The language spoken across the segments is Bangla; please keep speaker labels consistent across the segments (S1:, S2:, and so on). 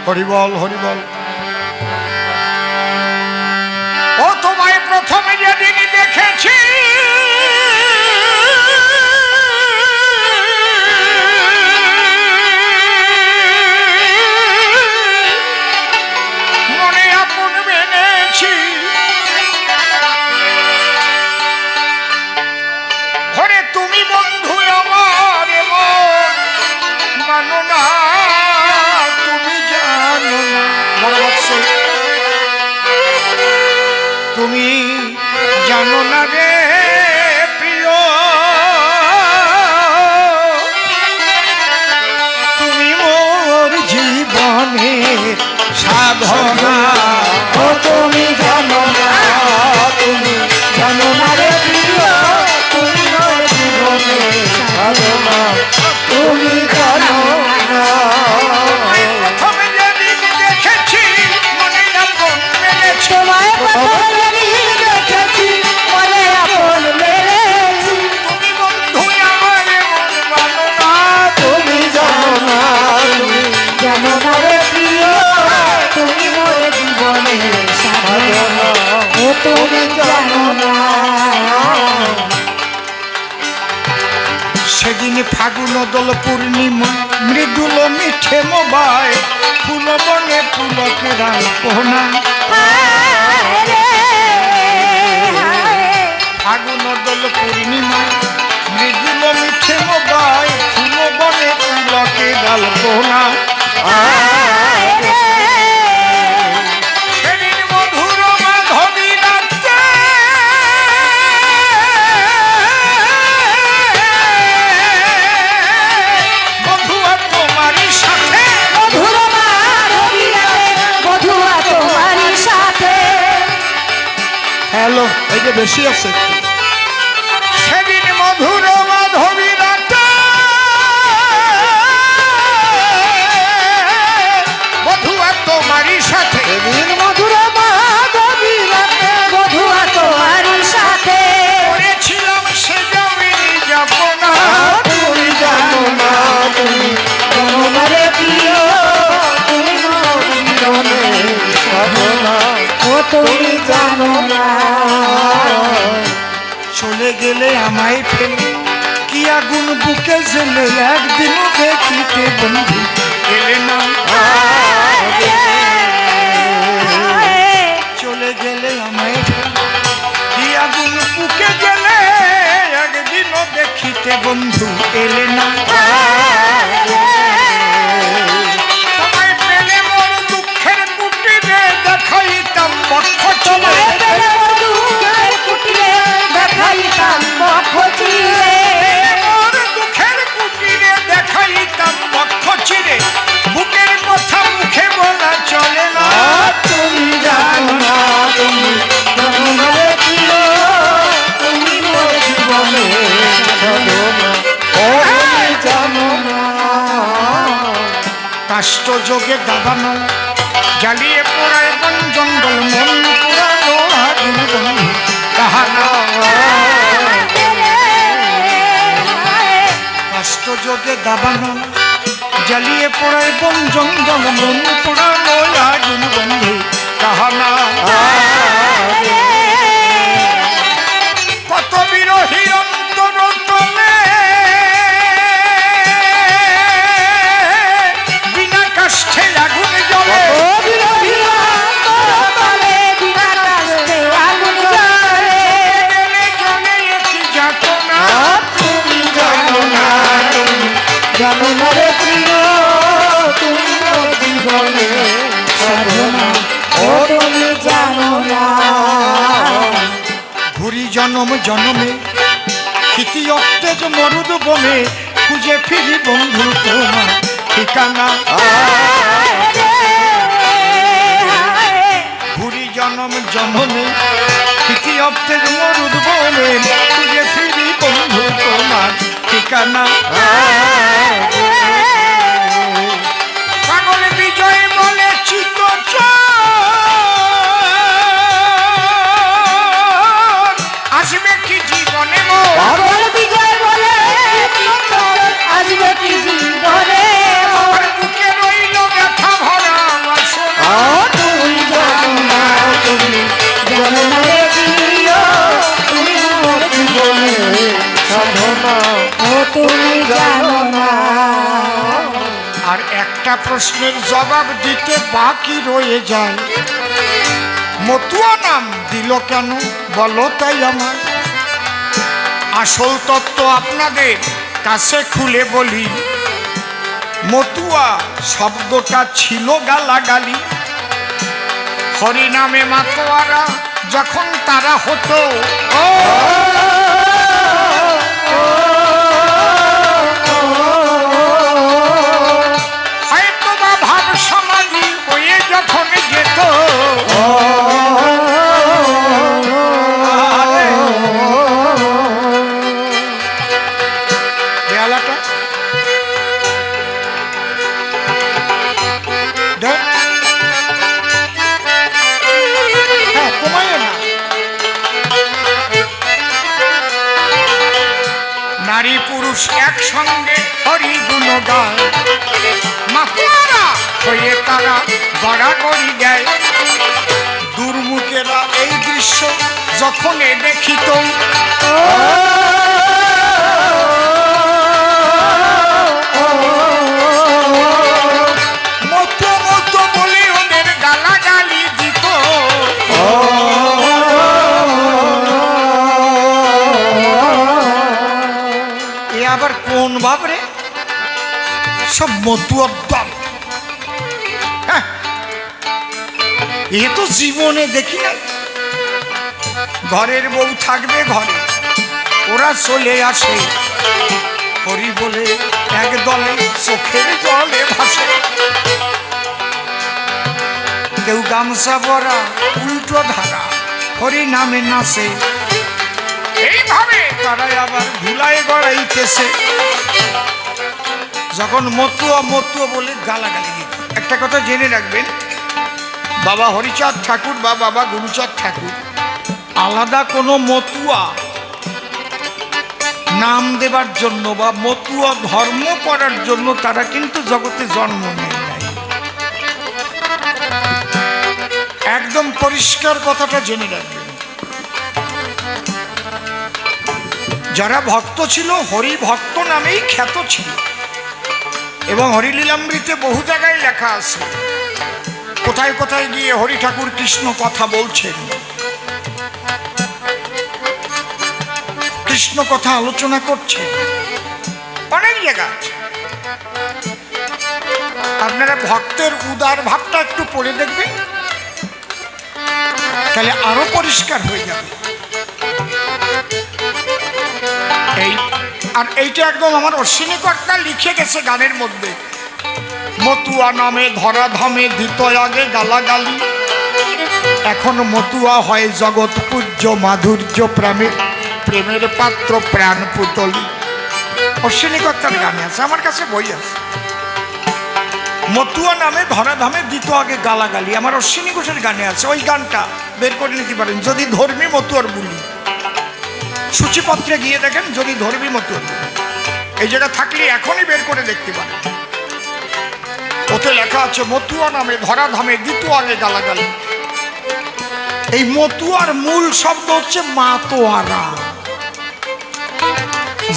S1: হরিবল হরিবল। ও তোমায় প্রথমে যেদিন দেখেছি মনে আপন মেনেছি, ঘরে তুমি বন্ধু আমার মানো না, তুমি জানো না তুমি জানো না রে প্রিয়, তুমি মোর জীবনে সাধনা।
S2: ও তুমি জানো না, তুমি জানো না রে প্রিয়, তুমি মোর জীবনে সাধনা, তুমি জানো না।
S1: প্রথমে যেদিন দেখেছি মনে আপন মেনেছি,
S2: তোমায় প্রথমে যেদিন দেখেছি মনে আপন মেনেছি,
S1: তুমি বন্ধু আমার মানো না,
S2: তুমি জানো না, তুমি জানো না রে প্রিয়, তুমি মোর জীবনে সাধনা, ও তুমি জানো না।
S1: সেদিন ফাগুন দোল পূর্ণিমা মৃদুল মিঠে মোবাই ফুল বনে পুলকে রালপনা। ফাগুন দোল পূর্ণিমা মৃদুল মিঠে মোবাই ফুল বনে পুলকে রালপনা। সেদিন মধুর মাধবী রাতে বধুয়া তোমারই সাথে,
S2: মধুর মাধবী রাতে বধুয়া তোমারই সাথে।
S1: হ্যালো এই যে বেশি আছে। সেদিন মধুর মাধবী রাতে বধুয়া তোমারই সাথে,
S2: সেদিন মধুর মাধবী রাতে বধুয়া তোমারই সাথে।
S1: করেছিলাম সে জমিনি যাপনা।
S2: তুমি জানো না, তুমি জানো না রে প্রিয়, তুমি মোর জীবনে সাধনা, ও তুমি জানো না।
S1: চলে গেলে আমায় ফেলে কি আগুন বুকে জ্বলে একদিনও দেখিতে বন্ধু এলে না। চলে গেলে আমায় ফেলে কি আগুন বুকে জ্বলে একদিনও দেখিতে বন্ধু এলে না। তোমায় পেলে মোর দুঃখের কুটিরে দেখাইতাম বক্ষ চিরে,
S2: তোমায় পেলে মোর দুঃখের কুটিরে দেখাইতাম বক্ষ চিরে।
S1: মোর দুঃখের কুটিরে দেখাইতাম বক্ষ চিরে, বুকের কথা মুখে বলা চলে না।
S2: তুমি জানো না, তুমি জানো না রে প্রিয়, তুমি মোর জীবনে সাধনা, ও তুমি জানো না।
S1: কাষ্ট যোগে দাবানো জ্বালিয়ে পোড়ায় বন জঙ্গল মন পুরানো আগুন বন্ধু কাহানা। কাষ্ট যোগে দাবানো জ্বালিয়ে পোড়ায় বন জঙ্গল মন পুরানো আগুন বন্ধু কাহানা। কত বিরোহীর অন্তর তলে বিনা কাষ্ঠে আগুন জ্বলে,
S2: ও বিরোধী অন্তরতলে বিনা কাষ্ঠে আগুন জ্বলে।
S1: গেলে জ্বলে একই যাতনা।
S2: তুমি জানো না, তুমি জানো না রে প্রিয়, তুমি মোর জীবনে সাধনা, ও তুমি জানো না।
S1: ঘুরি জনম জনমে ক্ষিতি অত্তেজ মরুদ বনে খুঁজে ফিরি বন্ধু তোমার ঠিকানা। ঘুরি জনম জনমে ক্ষিতি অত্তেজ মরুদ বনে খুঁজে ফিরি বন্ধু তোমার ঠিকানা। পাগল বিজয় বলে চিত আসবে কি জীবনে মোর,
S2: পাগল বিজয় সাধনা ও তুমি জানো না।
S1: আর একটা প্রশ্নের জবাব দিতে বাকি রয়ে যায়, মতুয়া নাম দিল কেন বলো তাই আমার। আসল তত্ত্ব আপনাদের কাছে খুলে বলি, মতুয়া শব্দটা ছিল গালাগালি। হরি নামে মাতোয়ারা যখন তারা হতো, হয়তো বা ভাব সমাধি হয়ে যখন যেত, বেহালাটা নারী পুরুষ একসঙ্গে হরি গুণ গায়, মাতোয়ারা হয়ে তারা গড়াগড়ি দেয়। দুর্মুখেরা এই দৃশ্য যখন দেখিত, মতো মতো বলে ওদের গালাগালি দিত। এ আবার কোন ভাবরে, সব মতুয়ার দল। হ্যাঁ, এ তো জীবনে দেখি না। ঘরের বউ থাকবে ঘরে, ওরা চলে আসে হরি বলে এক দলে চোখের জলে ভাসে। কেউ গামছা পরা উল্টো ধারা হরি নামে নাচে, এইভাবে তারাই আবার ধুলায় গড়াইতেছে। যখন মতুয়া মতুয়া বলে গালাগালি দিত। একটা কথা জেনে রাখবেন, বাবা হরিচাঁদ ঠাকুর বা বাবা গুরুচাঁদ ঠাকুর আলাদা কোনো মতুয়া নাম দেবার জন্য বা মতুয়া ধর্ম করার জন্য তারা কিন্তু জগতে জন্ম নেয় নাই। একদম পরিষ্কার কথাটা জেনে রাখবেন। যারা ভক্ত ছিল হরি ভক্ত নামেই খ্যাত ছিল, এবং হরিলীলামৃতে বহু জায়গায় লেখা আছে কোথায় কোথায় গিয়ে হরি ঠাকুর কৃষ্ণ কথা বলছেন, কৃষ্ণ কথা আলোচনা করছে, অনেক জায়গা আছে। আপনারা ভক্তের উদার ভাবটা একটু পড়ে দেখবেন, তাহলে আরো পরিষ্কার হয়ে যাবে। আর এইটা একদম আমার অশ্বিনী কর্তা লিখে গেছে গানের মধ্যে, মতুয়া নামে ধরা ধামে দিত আগে গালাগালি, এখন মতুয়া হয় জগৎ পূজ্য মাধুর্য প্রেমের প্রেমের পাত্র প্রাণ পুতলি। অশ্বিনী কর্তার গানে আছে, আমার কাছে বই আছে। মতুয়া নামে ধরা ধামে দিত আগে গালাগালি, আমার অশ্বিনী ঘোষের গানে আছে। ওই গানটা বের করে নিতে পারেন যদি ধর্মী মতুয়ার বলি, সূচিপত্রে গিয়ে দেখেন যদি ধর্মী মতুয়ার এই জায়গা থাকলে এখনই বের করে দেখতে পারেন। ওতে লেখা আছে মতুয়া নামে ধরা ধামে দিত আগে গালাগালি। এই মতুয়ার মূল শব্দ হচ্ছে মাতোয়ারা।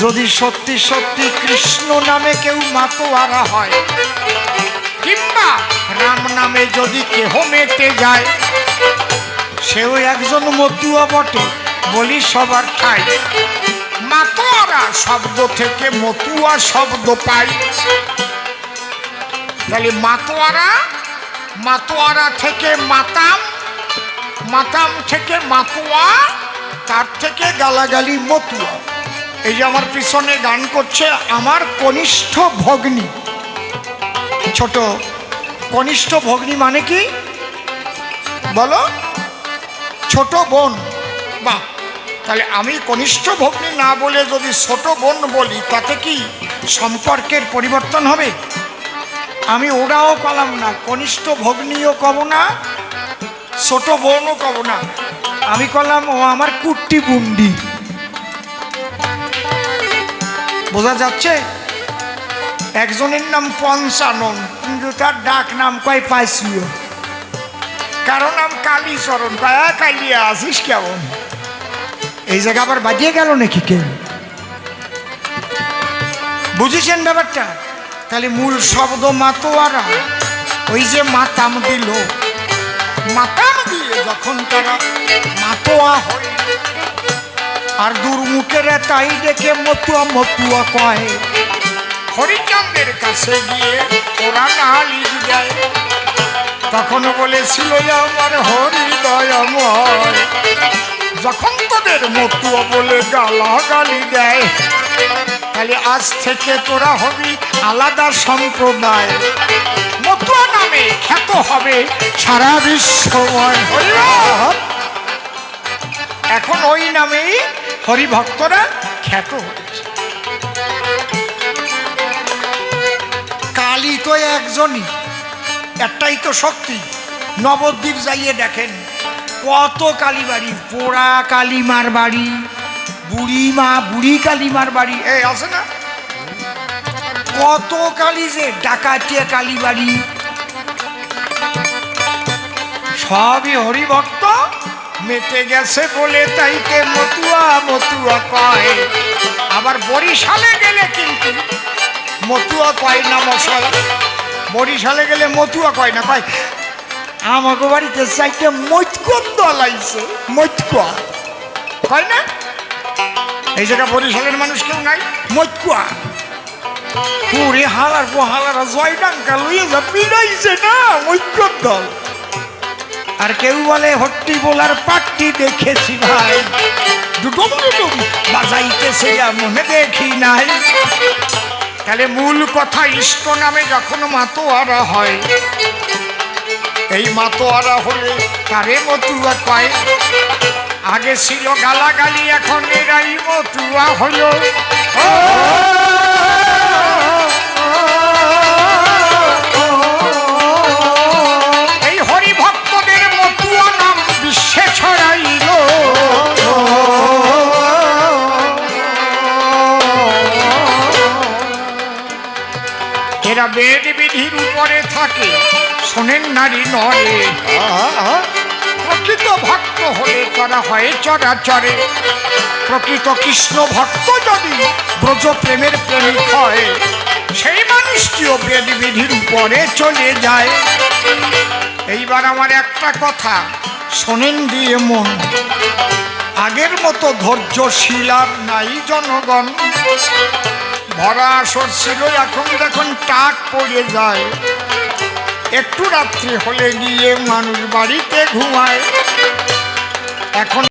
S1: যদি সত্যি সত্যি কৃষ্ণ নামে কেউ মাতোয়ারা হয়, কিংবা রাম নামে যদি কেহ মেতে যায়, সেও একজন মতুয়া বটে বলি সবার ঠাই। মাতোয়ারা শব্দ থেকে মতুয়া শব্দ পাই। তাহলে মাতোয়ারা, মাতোয়ারা থেকে মাতাম, মাতাম থেকে মাতোয়া, তার থেকে গালাগালি মতুয়া। এই যে আমার পিছনে গান করছে আমার কনিষ্ঠ ভগ্নী, ছোট কনিষ্ঠ ভগ্নী মানে কি বলো? ছোট বোন। বাহ, তাহলে আমি কনিষ্ঠ ভগ্নী না বলে যদি ছোট বোন বলি, তাতে কি সম্পর্কের পরিবর্তন হবে? আমি ওরাও কলাম না, কনিষ্ঠ ভগ্নীও কব না, ছোট বোনও কব না, আমি কলাম ও আমার কুট্টি বুন্ডি। বোঝা যাচ্ছে? একজনের নাম পঞ্চানন, কিন্তু তার ডাক নাম কয় পাইছিও, কারো নাম কালীচরণ, কয় কালিয়া আসিস কেমন? এই জায়গা আবার বাজিয়ে গেল নাকি কেউ? বুঝেছেন ব্যাপারটা? তাহলে মূল শব্দ মাতোয়ারা। ওই যে মাতাম দিল, মাতাম দিয়ে যখন তারা মাতোয়া হয়ে আর দুর্মুখেরা তাই দেখে মতুয়া মতুয়া কয়, হরিচন্দ্রের কাছে গিয়ে ওরা নালিশ দেয়। তখন বলেছিল আমার হরিদয়ময়, যখন তোদের মতুয়া বলে গালাগালি দেয়, তাহলে আজ থেকে তোরা হবি আলাদা সম্প্রদায়, মতুয়া নামে খ্যাত হবে সারা বিশ্বময়। এখন ওই নামেই হরিভক্তরা খ্যাত হয়েছে। কালী তো একজনই, একটাই তো শক্তি। নবদ্বীপ যাইয়ে দেখেন কত কালী বাড়ি, পোড়া কালীমার বাড়ি, বুড়ি কালীমার বাড়ি, এই আছে না? কত কালী, যে ডাকাতিয়া কালী বাড়ি, সবই হরিভক্ত মেতে গেছে বলে তাইতে মতুয়া মতুয়া কয়। আবার বরিশালে গেলে কিন্তু মতুয়া কয় না মশাই, বরিশালে গেলে মতুয়া কয় না, কয় আমাকে বাড়িতে চাইতে মৈতকুয়া দল আইছে, মৈতকুয়া কয় না? এই জায়গা বরিশালের মানুষ কেউ নাই, মৈতকুয়া। পুরে হালার হালারা জয়ডাঙ্কা লইয়ে যা পিড়াইছে না, মৈতকুয়ার দল। আর কেউ বলে হট্টি বলার পাট্টি দেখেছি ভাই, ডুডুম ডুডুম বাজাইতেছে মনে দেখি নাই। তাহলে মূল কথা, ইষ্ট নামে যখন মাতোয়ারা হয়, এই মাতোয়ারা হলে তারে মতুয়া কয়। আগে ছিল গালাগালি, এখন এরাই মতুয়া হলো। এই হরিভক্তদের মতুয়া নাম বিশ্বে ছড়াইল। এরা বেদ বিধির উপরে থাকে, শোনেন নারী নরে। প্রকৃত ভক্ত হলে তারা হয় চরাচরে। প্রকৃত কৃষ্ণ ভক্ত যদি ব্রজ প্রেমের প্রেমিক হয়, সেই মানুষটিও বেদ বিধির উপরে চলে যায়। এইবার আমার একটা কথা শোনেন দিয়ে মন, আগের মতো ধৈর্যশীল আর নাই জনগণ। ভরা আসর ছিল, এখন দেখুন টাক পড়ে যায়। একটু রাত্রি হলে গিয়ে মানুষ বাড়িতে ঘুমায়। এখন